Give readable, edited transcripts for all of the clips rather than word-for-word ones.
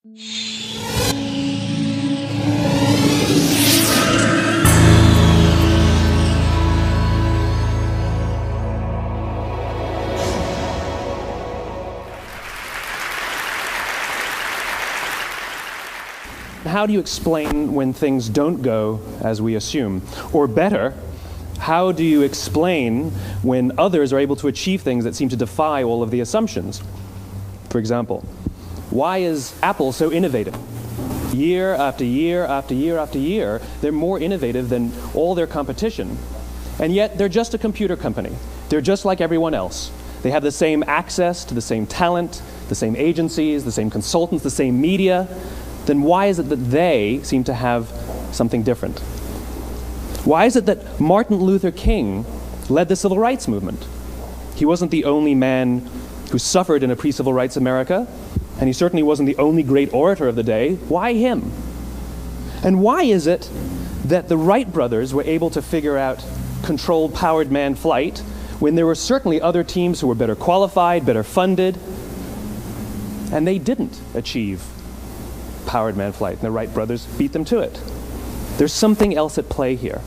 How do you explain when things don't go as we assume? Or better, how do you explain when others are able to achieve things that seem to defy all of the assumptions? For example, why is Apple so innovative? Year after year after year after year, they're more innovative than all their competition. And yet, they're just a computer company. They're just like everyone else. They have the same access to the same talent, the same agencies, the same consultants, the same media. Then why is it that they seem to have something different? Why is it that Martin Luther King led the civil rights movement? He wasn't the only man who suffered in a pre-civil rights America, and he certainly wasn't the only great orator of the day. Why him? And why is it that the Wright brothers were able to figure out controlled powered manned flight when there were certainly other teams who were better qualified, better funded, and they didn't achieve powered manned flight, and the Wright brothers beat them to it? There's something else at play here.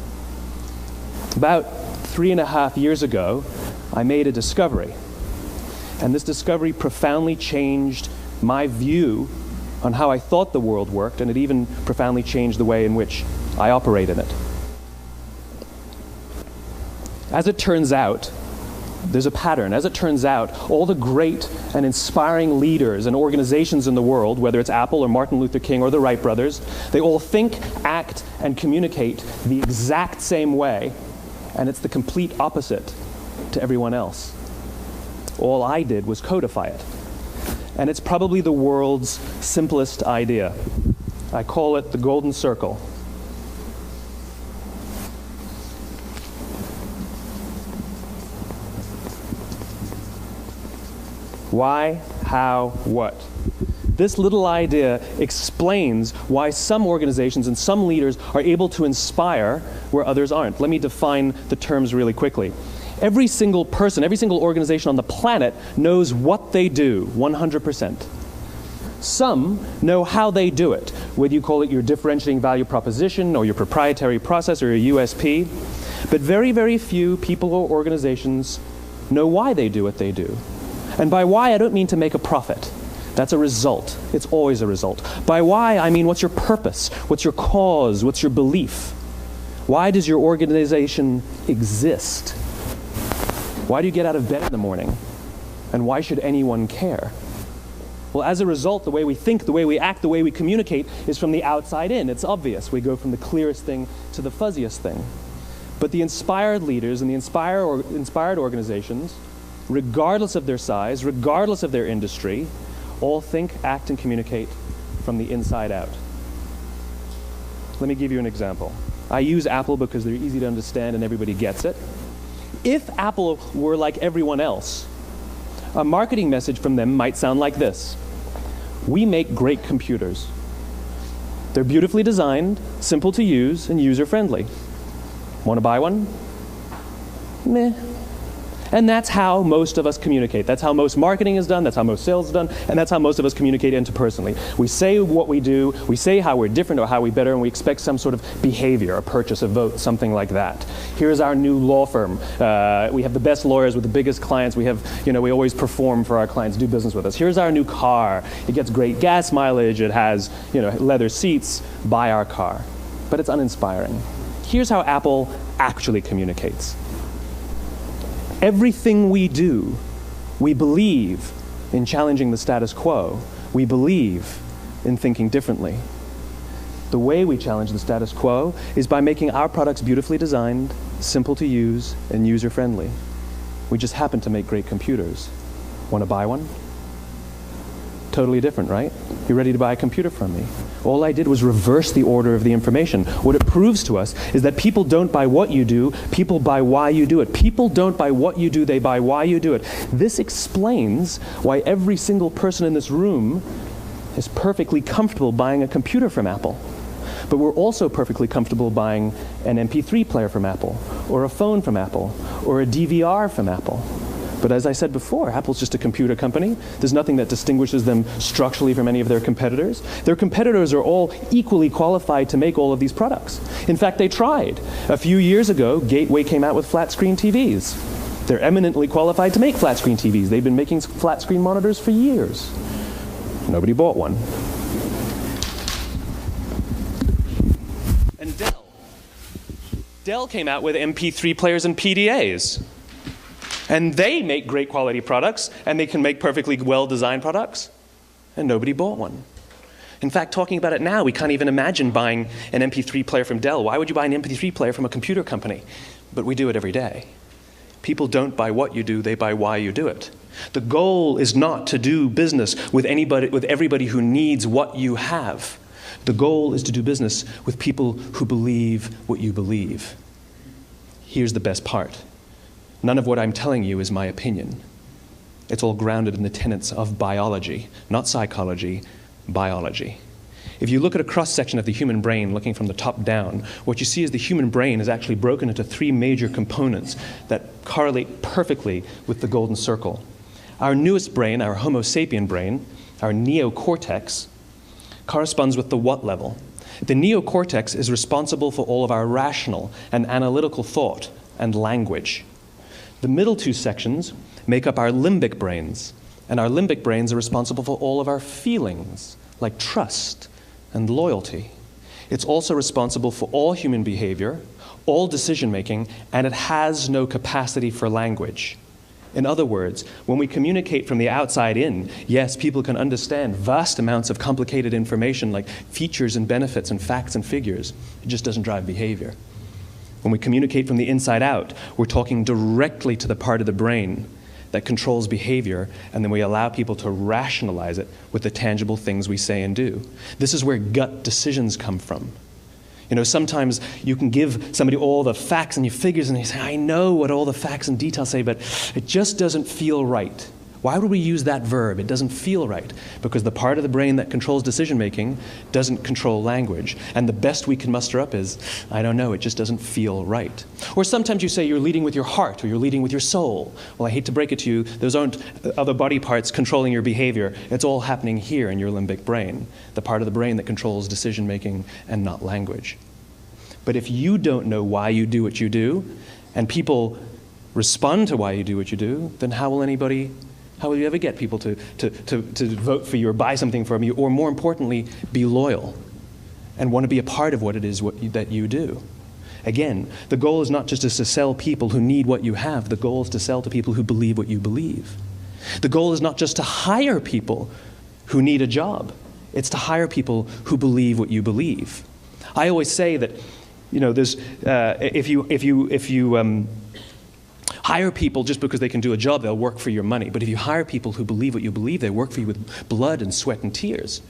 About 3.5 years ago, I made a discovery, and this discovery profoundly changed my view on how I thought the world worked, and it even profoundly changed the way in which I operate in it. As it turns out, there's a pattern. As it turns out, all the great and inspiring leaders and organizations in the world, whether it's Apple or Martin Luther King or the Wright brothers, they all think, act, and communicate the exact same way, and it's the complete opposite to everyone else. All I did was codify it. And it's probably the world's simplest idea. I call it the golden circle. Why, how, what? This little idea explains why some organizations and some leaders are able to inspire where others aren't. Let me define the terms really quickly. Every single person, every single organization on the planet knows what they do, 100%. Some know how they do it, whether you call it your differentiating value proposition or your proprietary process or your USP. But very, very few people or organizations know why they do what they do. And by why, I don't mean to make a profit. That's a result. It's always a result. By why, I mean what's your purpose? What's your cause? What's your belief? Why does your organization exist? Why do you get out of bed in the morning? And why should anyone care? Well, as a result, the way we think, the way we act, the way we communicate is from the outside in. It's obvious. We go from the clearest thing to the fuzziest thing. But the inspired leaders and the inspired organizations, regardless of their size, regardless of their industry, all think, act, and communicate from the inside out. Let me give you an example. I use Apple because they're easy to understand and everybody gets it. If Apple were like everyone else, a marketing message from them might sound like this. We make great computers. They're beautifully designed, simple to use, and user-friendly. Want to buy one? Meh. And that's how most of us communicate. That's how most marketing is done, that's how most sales is done, and that's how most of us communicate interpersonally. We say what we do, we say how we're different or how we're better, and we expect some sort of behavior, a purchase, a vote, something like that. Here's our new law firm. We have the best lawyers with the biggest clients. We have, we always perform for our clients, do business with us. Here's our new car. It gets great gas mileage. It has, leather seats. Buy our car. But it's uninspiring. Here's how Apple actually communicates. Everything we do, we believe in challenging the status quo. We believe in thinking differently. The way we challenge the status quo is by making our products beautifully designed, simple to use, and user-friendly. We just happen to make great computers. Want to buy one? Totally different, right? You're ready to buy a computer from me. All I did was reverse the order of the information. What it proves to us is that people don't buy what you do, people buy why you do it. People don't buy what you do, they buy why you do it. This explains why every single person in this room is perfectly comfortable buying a computer from Apple. But we're also perfectly comfortable buying an MP3 player from Apple, or a phone from Apple, or a DVR from Apple. But as I said before, Apple's just a computer company. There's nothing that distinguishes them structurally from any of their competitors. Their competitors are all equally qualified to make all of these products. In fact, they tried. A few years ago, Gateway came out with flat-screen TVs. They're eminently qualified to make flat-screen TVs. They've been making flat-screen monitors for years. Nobody bought one. And Dell came out with MP3 players and PDAs. And they make great quality products, and they can make perfectly well-designed products, and nobody bought one. In fact, talking about it now, we can't even imagine buying an MP3 player from Dell. Why would you buy an MP3 player from a computer company? But we do it every day. People don't buy what you do, they buy why you do it. The goal is not to do business with everybody who needs what you have. The goal is to do business with people who believe what you believe. Here's the best part. None of what I'm telling you is my opinion. It's all grounded in the tenets of biology, not psychology, biology. If you look at a cross-section of the human brain looking from the top down, what you see is the human brain is actually broken into three major components that correlate perfectly with the golden circle. Our newest brain, our Homo sapien brain, our neocortex, corresponds with the what level. The neocortex is responsible for all of our rational and analytical thought and language. The middle two sections make up our limbic brains, and our limbic brains are responsible for all of our feelings, like trust and loyalty. It's also responsible for all human behavior, all decision-making, and it has no capacity for language. In other words, when we communicate from the outside in, yes, people can understand vast amounts of complicated information like features and benefits and facts and figures. It just doesn't drive behavior. When we communicate from the inside out, we're talking directly to the part of the brain that controls behavior, and then we allow people to rationalize it with the tangible things we say and do. This is where gut decisions come from. You know, sometimes you can give somebody all the facts and your figures, and they say, I know what all the facts and details say, but it just doesn't feel right. Why would we use that verb? It doesn't feel right. Because the part of the brain that controls decision-making doesn't control language. And the best we can muster up is, I don't know, it just doesn't feel right. Or sometimes you say you're leading with your heart or you're leading with your soul. Well, I hate to break it to you, those aren't other body parts controlling your behavior. It's all happening here in your limbic brain, the part of the brain that controls decision-making and not language. But if you don't know why you do what you do, and people respond to why you do what you do, then how will you ever get people to vote for you or buy something from you, or more importantly, be loyal and want to be a part of what it is that you do? Again, the goal is not just to sell people who need what you have. The goal is to sell to people who believe what you believe. The goal is not just to hire people who need a job. It's to hire people who believe what you believe. I always say that, you know, there's if you hire people just because they can do a job, they'll work for your money. But if you hire people who believe what you believe, they work for you with blood and sweat and tears.